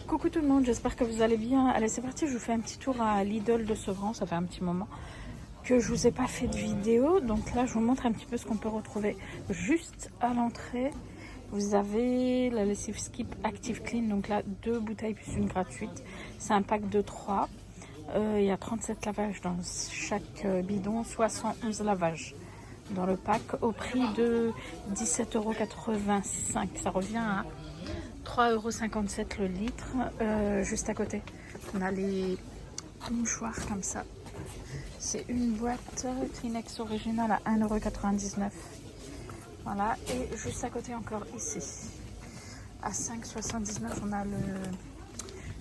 Coucou tout le monde, j'espère que vous allez bien. Allez, c'est parti, je vous fais un petit tour à Lidl de Sevran. Ça fait un petit moment que je vous ai pas fait de vidéo. Donc là, je vous montre un petit peu ce qu'on peut retrouver juste à l'entrée. Vous avez la lessive Skip Active Clean. Donc là, 2 bouteilles plus une gratuite. C'est un pack de 3. Il y a 37 lavages dans chaque bidon, soit 111 lavages dans le pack au prix de 17,85 €. Ça revient à 3,57 € le litre. Juste à côté, on a les mouchoirs comme ça. C'est une boîte Kleenex originale à 1,99 €. Voilà, et juste à côté encore ici, à 5,79 €, on a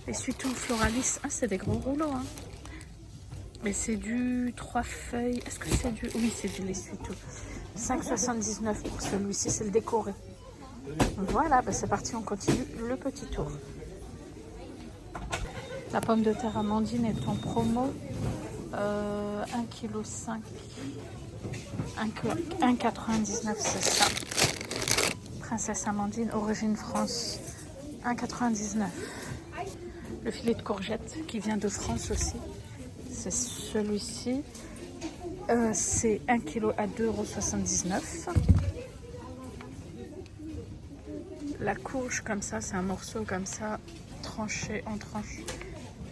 l'essuie-tout Floralis. Ah, c'est des gros rouleaux, hein. Mais c'est du 3 feuilles. Est-ce que c'est du... Oui, c'est du l'essuie-tout. 5,79 € pour celui-ci, c'est le décoré. Voilà, bah c'est parti, on continue le petit tour. La pomme de terre Amandine est en promo. 1,5 kg. 1,99 €, c'est ça. Princesse Amandine, origine France. 1,99 €. Le filet de courgette qui vient de France aussi. C'est celui-ci. C'est 1 kg à 2,79 €. La courge comme ça, c'est un morceau comme ça, tranché en tranches.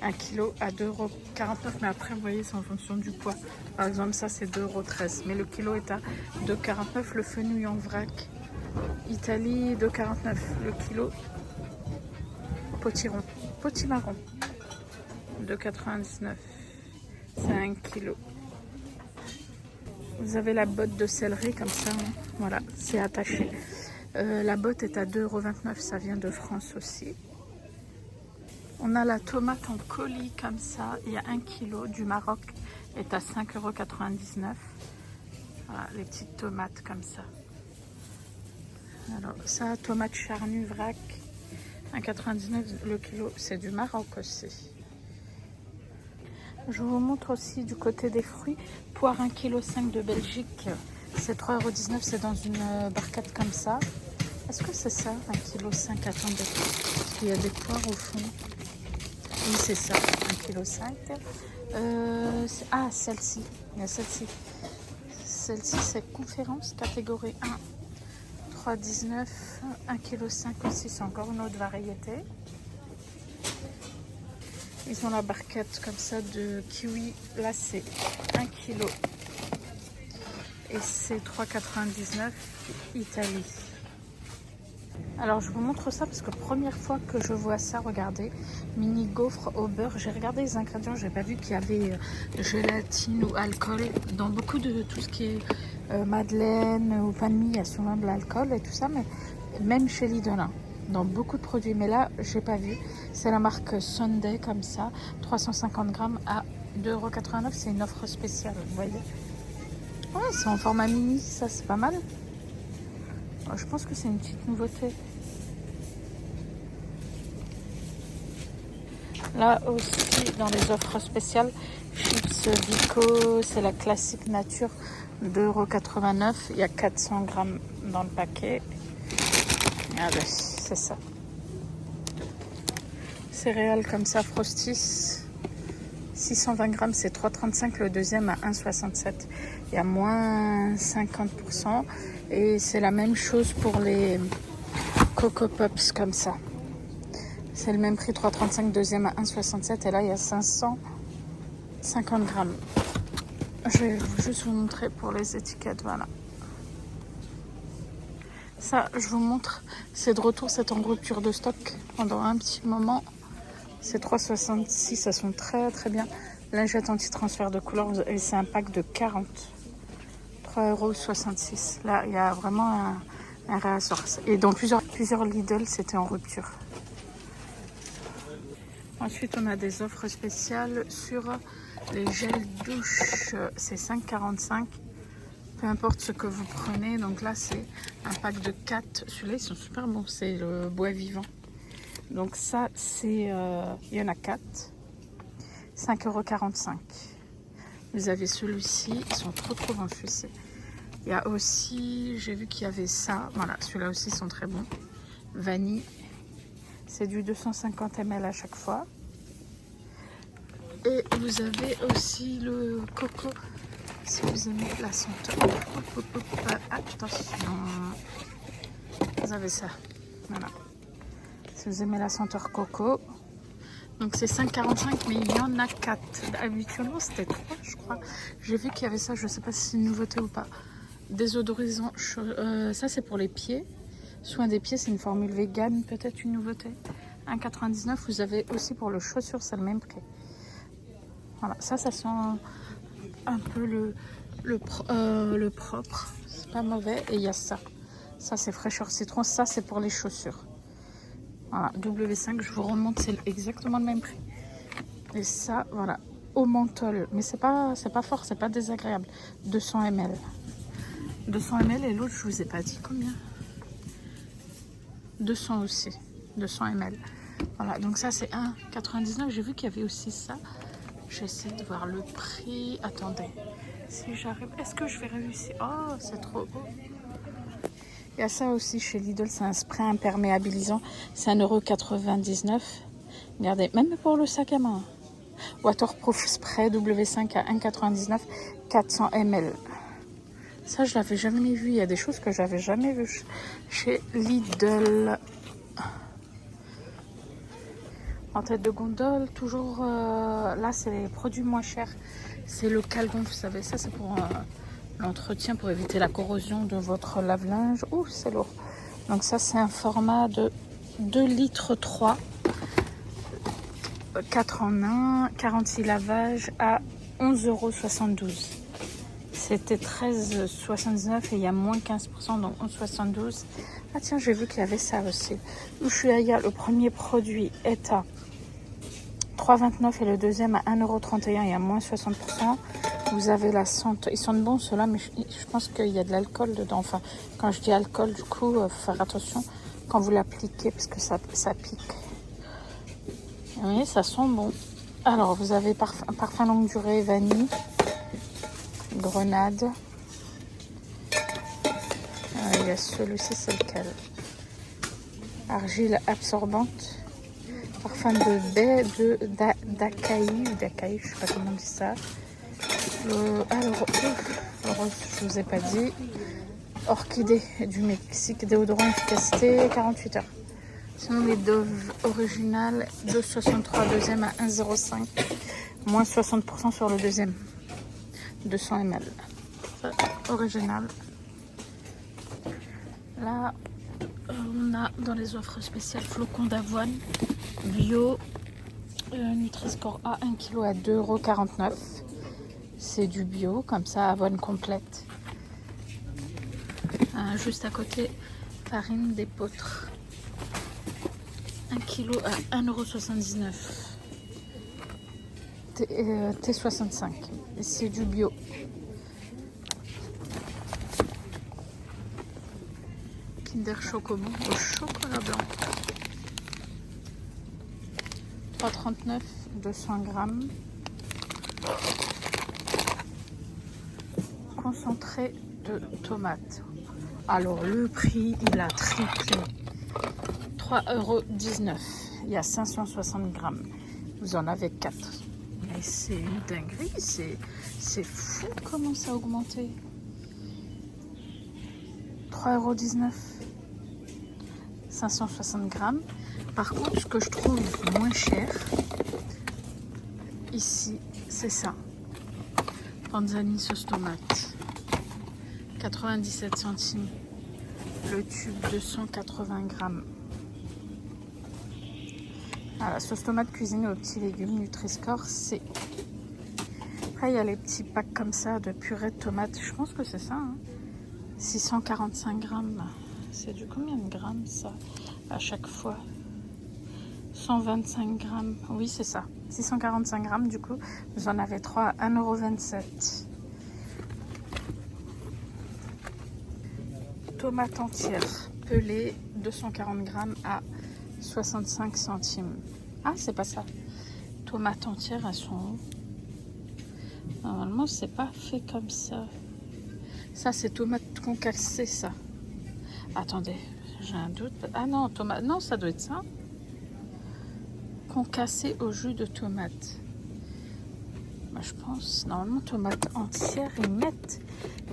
1 kg à 2,49 €. Mais après, vous voyez, c'est en fonction du poids. Par exemple, ça, c'est 2,13 €. Mais le kilo est à 2,49 €. Le fenouil en vrac, Italie, 2,49 € le kilo. Potiron, potimarron, 2,99 €. C'est 1 kg. Vous avez la botte de céleri comme ça, hein. Voilà, c'est attaché. La botte est à 2,29 €, ça vient de France aussi. On a la tomate en colis comme ça, il y a 1 kg du Maroc, est à 5,99 €. Voilà, les petites tomates comme ça. Alors ça, tomate charnue vrac, 1,99 € le kilo, c'est du Maroc aussi. Je vous montre aussi du côté des fruits. Poire 1,5 kg de Belgique, c'est 3,19 €, c'est dans une barquette comme ça. Est-ce que c'est ça, 1,5 kg? Attendez, parce qu'il y a des poires au fond. Oui, c'est ça, 1,5 kg. Ah, celle-ci, il y a celle-ci. Celle-ci, c'est conférence, catégorie 1, 3,19 €, 1,5 kg aussi, c'est encore une autre variété. Ils ont la barquette comme ça de kiwi. Là, c'est 1 kg. Et c'est 3,99 € Italie. Alors, je vous montre ça parce que première fois que je vois ça, regardez. Mini gaufre au beurre. J'ai regardé les ingrédients. J'ai pas vu qu'il y avait gélatine ou alcool. Dans beaucoup de tout ce qui est madeleine ou pain de mie, il y a souvent de l'alcool et tout ça. Mais même chez Lidl, hein, dans beaucoup de produits, mais là j'ai pas vu. C'est la marque Sunday comme ça, 350 grammes à 2,89 €. C'est une offre spéciale, vous voyez. Ouais, c'est en format mini, ça c'est pas mal. Je pense que c'est une petite nouveauté. Là aussi, dans les offres spéciales, chips Vico, c'est la classique nature, 2,89 €. Il y a 400 grammes dans le paquet. Ah ben, c'est ça. Céréales comme ça, Frostis, 620 grammes, c'est 3,35 €. Le deuxième à 1,67 €. Il y a moins 50%. Et c'est la même chose pour les Coco Pops comme ça. C'est le même prix, 3,35 €. Deuxième à 1,67 €. Et là, il y a 550 grammes. Je vais juste vous montrer pour les étiquettes, voilà. Ça, je vous montre, c'est de retour, c'est en rupture de stock pendant un petit moment. C'est 3,66 €, ça sont très très bien. Lingette anti-transfert de couleur, et c'est un pack de 40. 3,66 €. Là, il y a vraiment un réassort. Et dans plusieurs Lidl, c'était en rupture. Ensuite, on a des offres spéciales sur les gels douche. C'est 5,45 €. Peu importe ce que vous prenez. Donc là, c'est un pack de 4. Celui-là, ils sont super bons. C'est le bois vivant. Donc ça, c'est... il y en a 4. 5,45 €. Vous avez celui-ci. Ils sont trop bons, celui-ci. Il y a aussi... J'ai vu qu'il y avait ça. Voilà, celui-là aussi, ils sont très bons. Vanille. C'est du 250 ml à chaque fois. Et vous avez aussi le coco, si vous aimez la senteur. Attention, vous avez ça. Voilà. Si vous aimez la senteur coco. Donc c'est 5,45, mais il y en a 4. Habituellement c'était 3, je crois. J'ai vu qu'il y avait ça, je ne sais pas si c'est une nouveauté ou pas. Désodorisant, ça c'est pour les pieds. Soin des pieds, c'est une formule vegan, peut-être une nouveauté. 1,99. Vous avez aussi pour le chaussure, c'est le même prix. Voilà, ça sent un peu le propre. C'est pas mauvais. Et il y a ça. Ça c'est fraîcheur citron. Ça c'est pour les chaussures. Voilà, W5, je vous remonte, c'est exactement le même prix. Et ça, voilà, au menthol. Mais c'est pas fort, c'est pas désagréable. 200 ml. 200 ml et l'autre, je vous ai pas dit combien. 200 aussi. 200 ml. Voilà, donc ça c'est 1,99. J'ai vu qu'il y avait aussi ça. J'essaie de voir le prix. Attendez, si j'arrive. Est-ce que je vais réussir? Oh, c'est trop beau. Il y a ça aussi chez Lidl, c'est un spray imperméabilisant. C'est 1,99 €. Regardez, même pour le sac à main. Waterproof spray W5 à 1,99 €, 400 ml. Ça, je l'avais jamais vu. Il y a des choses que j'avais jamais vues chez Lidl. En tête de gondole, toujours là, c'est les produits moins chers. C'est le Calgon, vous savez, ça c'est pour l'entretien, pour éviter la corrosion de votre lave-linge. Ouh, c'est lourd. Donc ça, c'est un format de 2 litres 3. 4 en 1, 46 lavages à 11,72 €. C'était 13,79 € et il y a moins 15%, donc 11,72 €. Ah tiens, j'ai vu qu'il y avait ça aussi. Ushuaïa, le premier produit est à 3,29 € et le deuxième à 1,31 € et à moins 60%. Vous avez la senteur. Ils sentent bon ceux-là, mais je pense qu'il y a de l'alcool dedans. Enfin, quand je dis alcool, du coup, faut faire attention quand vous l'appliquez parce que ça pique. Oui, ça sent bon. Alors, vous avez parfum longue durée, vanille, grenade. Il y a celui-ci, c'est lequel? Argile absorbante. Parfum de baie d'Acaï, je sais pas comment on dit ça. Alors, le rose, je vous ai pas dit. Orchidée du Mexique, déodorant efficacité, 48 heures. Sinon, les Dove originales, 2,63, deuxième à 1,05, moins 60% sur le deuxième. 200 ml. Original. Là, on a dans les offres spéciales flocons d'avoine bio, Nutri-Score A, 1 kg à 2,49 €. C'est du bio, comme ça, avoine complète. Juste à côté, farine d'épeautre. 1 kg à 1,79 €. T65. Et c'est du bio. Kinder Chocobon au chocolat blanc. 3,39 €, 200 grammes. Concentré de tomates. Alors le prix, il a triplé. 3,19 €. Il y a 560 grammes. Vous en avez 4. Mais c'est une dinguerie. C'est fou comment ça a augmenté. 3,19 €. 560 grammes. Par contre, ce que je trouve moins cher, ici, c'est ça. Panzani sauce tomate. 97 centimes. Le tube, 280 grammes. Voilà, sauce tomate cuisinée aux petits légumes, Nutri-Score C. Après, il y a les petits packs comme ça de purée de tomates. Je pense que c'est ça. 645 grammes. C'est du combien de grammes ça à chaque fois? 125 grammes. Oui, c'est ça. 645 grammes du coup. Vous en avez 3 à 1,27 €. Tomates entières pelées, 240 grammes à 65 centimes. Ah, c'est pas ça. Tomates entières, elles sont où? Normalement, c'est pas fait comme ça. Ça, c'est tomates concassées, ça. Attendez, j'ai un doute. Ah non, tomate. Non, ça doit être ça. concassé au jus de tomate. Bah, je pense, normalement, tomate entière, ils mettent.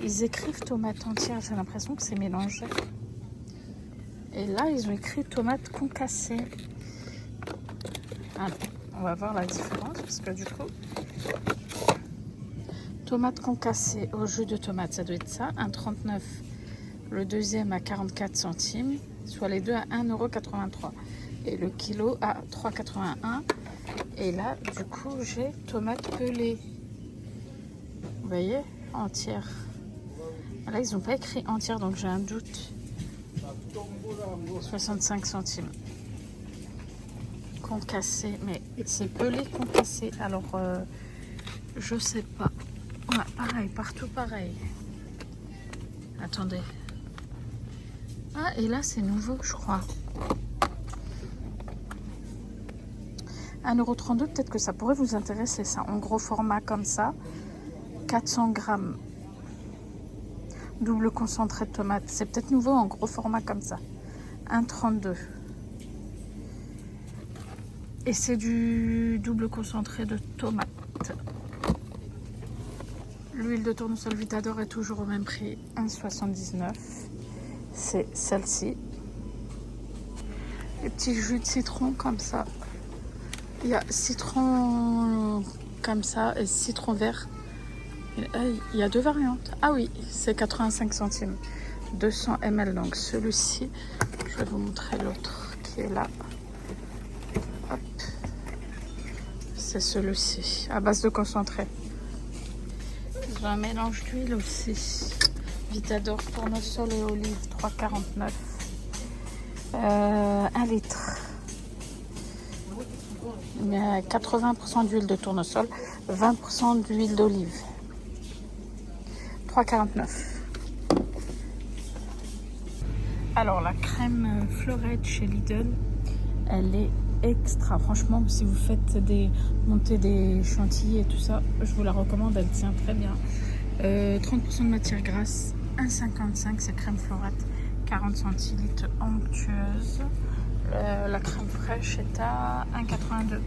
Ils écrivent tomate entière, j'ai l'impression que c'est mélangé. Et là, ils ont écrit tomate concassée. Alors, on va voir la différence parce que du coup, tomate concassée au jus de tomate, ça doit être ça, 1,39. Le deuxième à 44 centimes, soit les deux à 1,83 €. Et le kilo à 3,81. Et là, du coup, j'ai tomate pelée. Vous voyez, entière. Là, ils n'ont pas écrit entière, donc j'ai un doute. 65 centimes. Concassé, mais c'est pelé concassé. Alors, je sais pas. Ouais, pareil, partout pareil. Attendez. Ah, et là, c'est nouveau, je crois. 1,32 €, peut-être que ça pourrait vous intéresser, ça. En gros format comme ça. 400 grammes. Double concentré de tomate. C'est peut-être nouveau en gros format comme ça. 1,32 €. Et c'est du double concentré de tomate. L'huile de tournesol Vitador est toujours au même prix. 1,79 €. C'est celle-ci. Les petits jus de citron comme ça. Il y a citron comme ça et citron vert. Il y a deux variantes. Ah oui, c'est 85 centimes. 200 ml. Donc celui-ci, je vais vous montrer l'autre qui est là. Hop. C'est celui-ci, à base de concentré. J'ai un mélange d'huile aussi. Vitador, tournesol et olive, 3,49. 1 litre. Il y a 80% d'huile de tournesol, 20% d'huile d'olive. 3,49. Alors la crème Fleurette chez Lidl, elle est extra. Franchement, si vous faites monter des chantilly et tout ça, je vous la recommande, elle tient très bien. 30% de matière grasse, 1,55, c'est crème Fleurette, 40 centilitres onctueuse. La crème fraîche est à 1,82,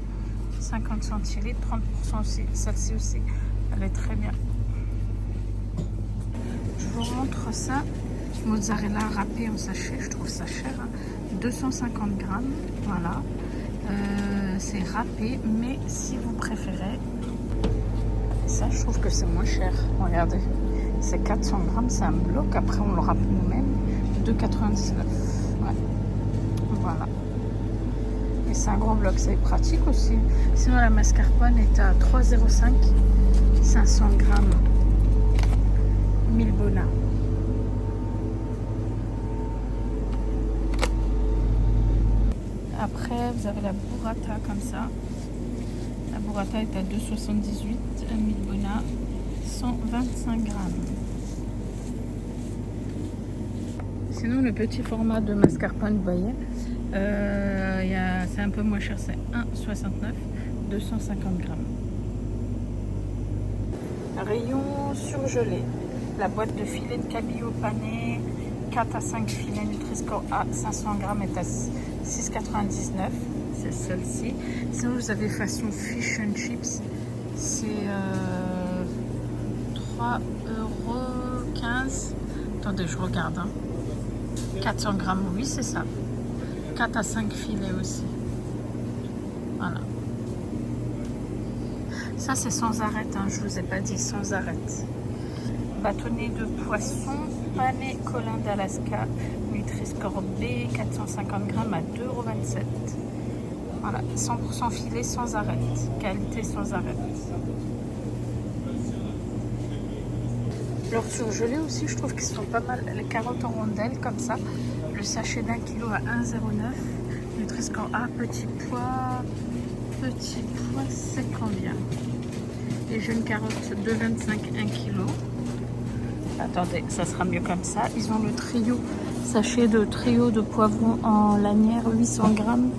50 centilitres, 30% aussi. Celle-ci aussi, elle est très bien. Je vous montre ça. Mozzarella râpé en sachet, je trouve ça cher. 250 grammes, voilà. C'est râpé, mais si vous préférez, ça je trouve que c'est moins cher. Regardez, c'est 400 grammes, c'est un bloc. Après, on le râpe nous-mêmes. 2,99. Ouais. Voilà. Et c'est un gros bloc, c'est pratique aussi. Sinon, la mascarpone est à 3,05. 500 grammes. Milbona. Après, vous avez la burrata comme ça. La burrata est à 2,78. Milbona, 125 grammes. Sinon, le petit format de mascarpone, vous voyez, c'est un peu moins cher, c'est 1,69, 250 grammes. Rayon surgelé. La boîte de filets de cabillaud pané, 4 à 5 filets Nutri-Score A, 500 grammes est à 6,99. C'est celle-ci. Sinon, vous avez façon fish and chips. C'est 3,15 €. Attendez, je regarde. 400 grammes, oui, c'est ça. 4 à 5 filets aussi. Voilà. Ça, c'est sans arête, hein, je vous ai pas dit, sans arête. Bâtonnet de poisson, pané Colin d'Alaska, Nutri-Score B, 450 grammes à 2,27 €. Voilà, 100% filet sans arête, qualité sans arête. Leurs surgelés aussi, je trouve qu'ils sont pas mal. Les carottes en rondelles comme ça, le sachet d'1 kg à 1,09 €. Nutri-Score A, petit pois, c'est combien? Les jeunes carottes, 2,25 € 1 kg. Attendez, ça sera mieux comme ça. Ils ont le sachet de trio de poivrons en lanière, 800 grammes,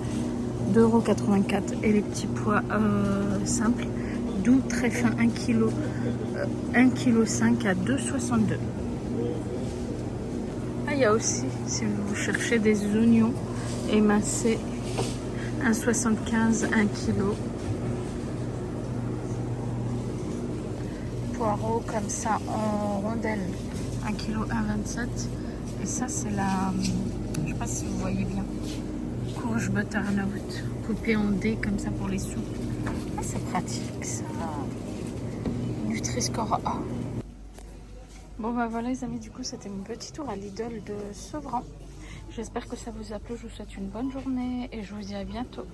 2,84 €. Et les petits pois simples, doux, très fin, 1 kg, 1,5 kg à 2,62 €. Ah, il y a aussi, si vous cherchez des oignons émincés, 1,75 1 kg. Poireaux comme ça en rondelles, 1 kg 1,27. Et ça c'est la, je sais pas si vous voyez bien, courge butternut coupée en dés comme ça pour les soupes. Ah, c'est pratique ça. Nutri-Score A. Bon bah voilà les amis, du coup c'était mon petit tour à Lidl de Sevran. J'espère que ça vous a plu, je vous souhaite une bonne journée et je vous dis à bientôt.